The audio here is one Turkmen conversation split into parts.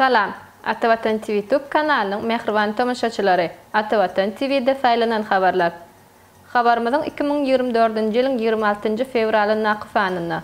Salam, Atavatan TV YouTube kanalının mehriban tomoshaçylary. Atavatan TV'de saylanan habarlar. Habarymyzyň 2024-nji ýylyň 26-njy fevralyna nakyfanyna.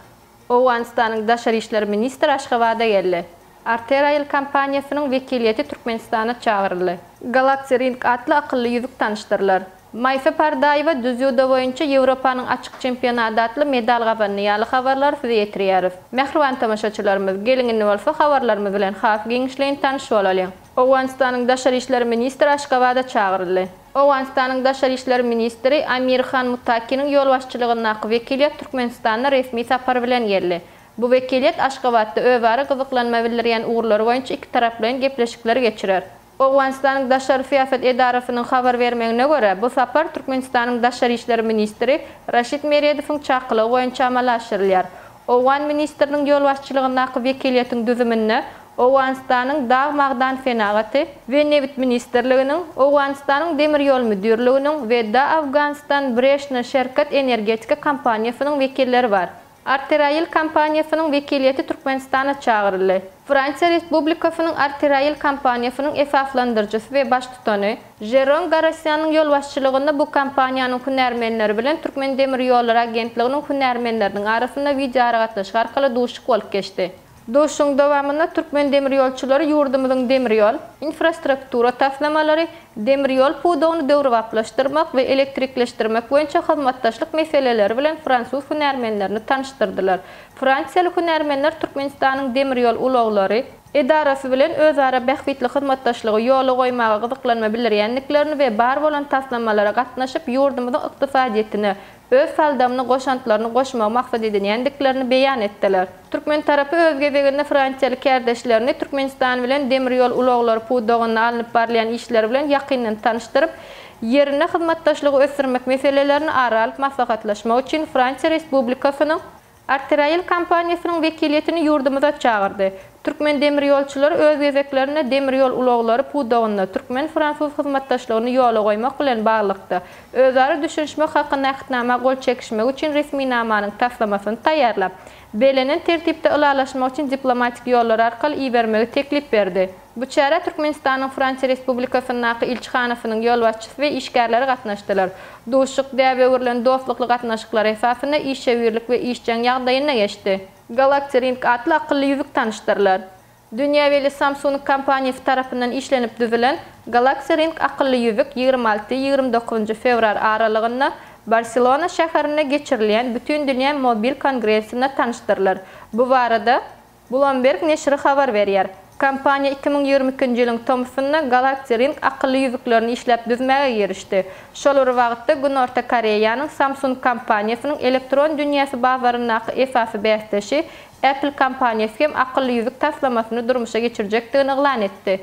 Owganistanyň Daşary işleri ministri Aşgabatda geldi. Arterial kampaniýasynyň wekiliýeti Türkmenistana çağıryldy. Galaxy Ring atly akylly ýüzük tanıştyrlar. Maysa Pardaýewa düzýüde boýunça Ýewropanyň açyk çempionady atly medal gazandy ýaly habarlar size ýetirýär. Mehriban tamaşaçylarymyz, geliňiňi bolsa habarlarymyz bilen has giňişleýin tanyş bolalım. Owganistanyň Daşary işleri ministri Aşgabatda çağıryldy. Owganistanyň Daşary işleri ministri Amirhan Muttakiň ýol başçylygyna wekiliýet Türkmenistana resmi sapar bilen geldi. Bu wekiliýet Aşgabatda öwari gyzyklanma bildirýän uğurlar boýunça iki tarap bilen gepleşikler geçirer. Owganistanyň Daşary Siýasat Edarasynyň habar bermegine görä, bu sapar Türkmenistanyň Daşary işleri ministri Raşid Meredowyň çakylygy boýunça amal aşyrylýar. Owgan ministriniň ýol başçylygyna wekiliýetiň düzümine Owganistanyň Dağ Magdan Fenaгаty we Newit ministrliginiň, Owganistanyň Demir ýol müdürliginiň we da Awganistan Breshna şerkat energetika kompaniýasynyň wekilleri bar. Arterial kampaniýasynyň wekiliýeti Türkmenistana çağıryldy. Fransiýa Respublikasynyň Arterial kampaniýasynyň esaslandyrjysy we baş tutany Jérôme Garassianyň ýol başçylygynda bu kampaniýanyň hünärmenleri bilen Türkmen Demir ýolları agentliginiň hünärmenleriniň arasynda video aragatlaş arkaly duşuk bolup geçdi. Duşuň dowamynda Türkmen demir ýolçylary ýurdumyzyň demir ýol infrastruktura taslamalary, demir ýol pudogyny döwraplaşdyrmak we elektrikleşdirmek boýunça hyzmatdaşlyk meseleleri bilen fransuz hünärmenlerini tanıştyrdylar. Fransiýaly hünärmenler Türkmenistanyň demir ýol ulaglary edarasy bilen özara bähwitli hyzmatdaşlygy ýoly goýmagy gyzyklanma bildirýänliklerini we bar bolan taslamalara gatnaşyp ýurdumyzyň ykdysadyetini öz saldamyny goşantlaryny goşmak maksat edilýändiklerini beýan etdiler. Türkmen tarapy öz gezeginde Fransiýaly kärdeşlerini Türkmenistan bilen demir ýol ulaglary pudogyny alınıp barlayan işleri bilen ýakyndan tanıştyryp, ýerine hyzmatdaşlygy ösürmek meselelerini ara alyp maslahatlaşmak üçin Fransiýa Respublikasynyň Arterial kampaniýasynyň wekiliýetini ýurdumyza çağırdy. Türkmen demir ýolçylary öz gezeklerine demir ýol ulaglary pudogyna Türkmen fransuz hyzmatdaşlygyny ýola goýmak bilen baglykda özara düşünşmek hakynda ähtnama gol çekişmek üçin resmi namanyň taslamasyny taýýarlap, belenen tertipde ulalaşmak üçin diplomatik ýollar arkaly iýermegi teklip berdi. Bu çara Türkmenistanyň Fransiýa Respublikasynyň ilçihanasynyň ýol başçysy we işgärleri gatnaşdylar. Duşuk däwe görülen dostlukly gatnaşyklar esasyna iş şewirlik we işçiň ýagdaýyna geçdi. Galaxy Ring atly akylly ýüzük tanıştyrlar. Dünýäweli Samsung kampaniýasy tarapyndan işlenip düzülen Galaxy Ring akylly ýüzük 26-29 fevral aralygynda Barcelona şäherine geçirilýän bütün dünýä mobil kongresine tanıştyrlar. Bu barada Bloomberg neşri habar berýär. Kampaniýa 2022-nji ýylyň tomysyna Galaxy Ring akylly ýüzüklerini işläp düzmäge girişdi. Şol wagtda Günorta Koreýanyň Samsung kampaniýasynyň elektron dünýäsi bazarynaky esasy bäsdeşi Apple kampaniýasy hem akylly ýüzük taslamasyny durmuşa geçirjekdigini eglan etdi.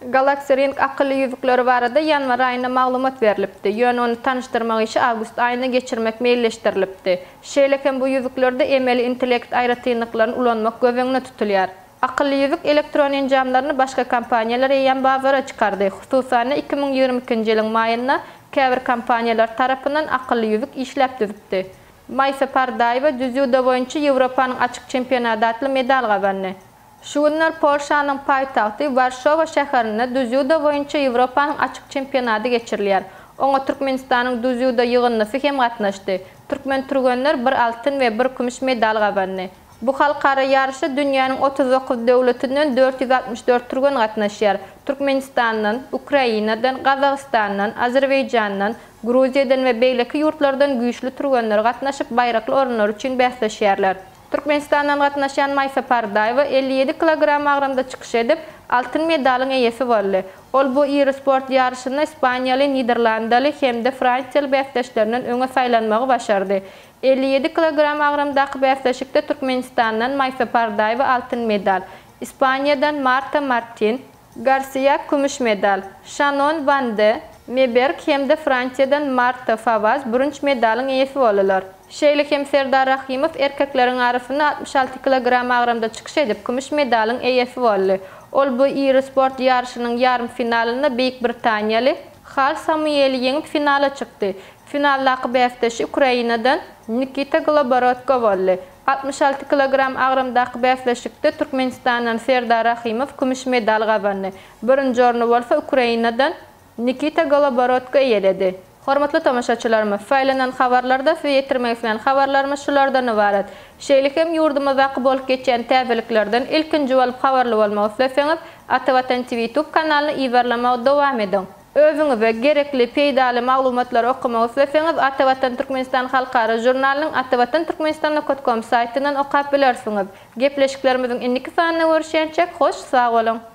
Galaxy Ring akylly ýüzükleri barada ýanwar aýynda maglumat berilipdi. Ýöne onu tanıştyrmak işi awgust aýyna geçirmek meýilleşdirilipdi. Şeýlekem bu ýüzüklerde emeli intellekt aýratynlyklaryny ulanmak göbeňine tutulýar. Akylly ýüzük elektron enjamlaryny başga kompaniýalar ýan bazara çykardy. Hususan 2022-nji ýylyň maýynda käbir kompaniýalar tarapyndan akylly ýüzük işläp düzüpdi. Maysa Pardaýewa düzýüde boýunça Ýewropanyň açyk çempionady atly medal gazandy. Şu günler Polşanyň paýtagty Warşawa şäherinde düzýüde boýunça Ýewropanyň açyk çempionady geçirilýär. Oňa Türkmenistanyň düzýüde ýygynnysy hem gatnaşdy. Türkmen türgenler bir altyn we bir kümüş medal gazandy. Bu halkara yarışa dünýäniň 39 döwletinden 464 türgen gatnaşýar. Türkmenistanyň, Ukrainadan, Gazagstandan, Azerbaýjandan, Gruziýadan we beýleki ýurtlardan güýçlü türgenler gatnaşyp baýrakly orunlar üçin bäsleşýärler. Türkmenistandan gatnaşan Maysa Pardaýewa 57 kilogram agrymda çykyş edip altyn medalyň eýesi boldy. Ol bu iri sport ýarışyna Ispaniýaly, Niderlandaly hem de Fransiýaly bäsleşlerinden öňe saýlanmagy başardy. 57 kilogram agrymdaky bäsleşikde Türkmenistandan Maysa Pardaýewa altyn medal, Ispaniýadan Marta Martin Garcia kümüş medal, Shannon van de Meberg hem de Fransiýadan Marta Favaz bürünç medalyň eýesi boldylar. Şeýlekem Serdar Rahimow erkekleriň arasynda 66 kilogram agrymda çykyş edip kümüş medalyň eýesi boldy. Ol bu iri sport ýarışynyň ýarym finalyna Beýik Britaniýaly Hal Samuel'i yeňip finala çykdy. Finaldaki bäfleşi Ukrainadan Nikita Glaborodko boldy. 66 kilogram ağrımdaki bäfleşikde Türkmenistan'dan Serdar Rahimov kümüş medal gabandy. Birinji orny bolsa Ukrainadan Nikita Glaborodko ýeledi. Hormatly tamaşaçylarymyz, faýlanan habarlarda we ýetirmeýän habarlarymyz şulardan ibaret. Şeýle hem ýurdumyzda bolup geçen täzeliklerden ilkinji bolup habarly bolmagy isleseňiz, Atawatan TV YouTube kanalyny iýerlemege dowam ediň. Özüňize gerekli peýdaly maglumatlar okumagy isleseňiz, Atawatan Türkmenistan halkara jurnalynyň atawatanturkmenistan.com saýtynyň okap bilersiňiz. Gepleşiklerimiziň indiki sanyna görüşýänçek hoş, sag bolun.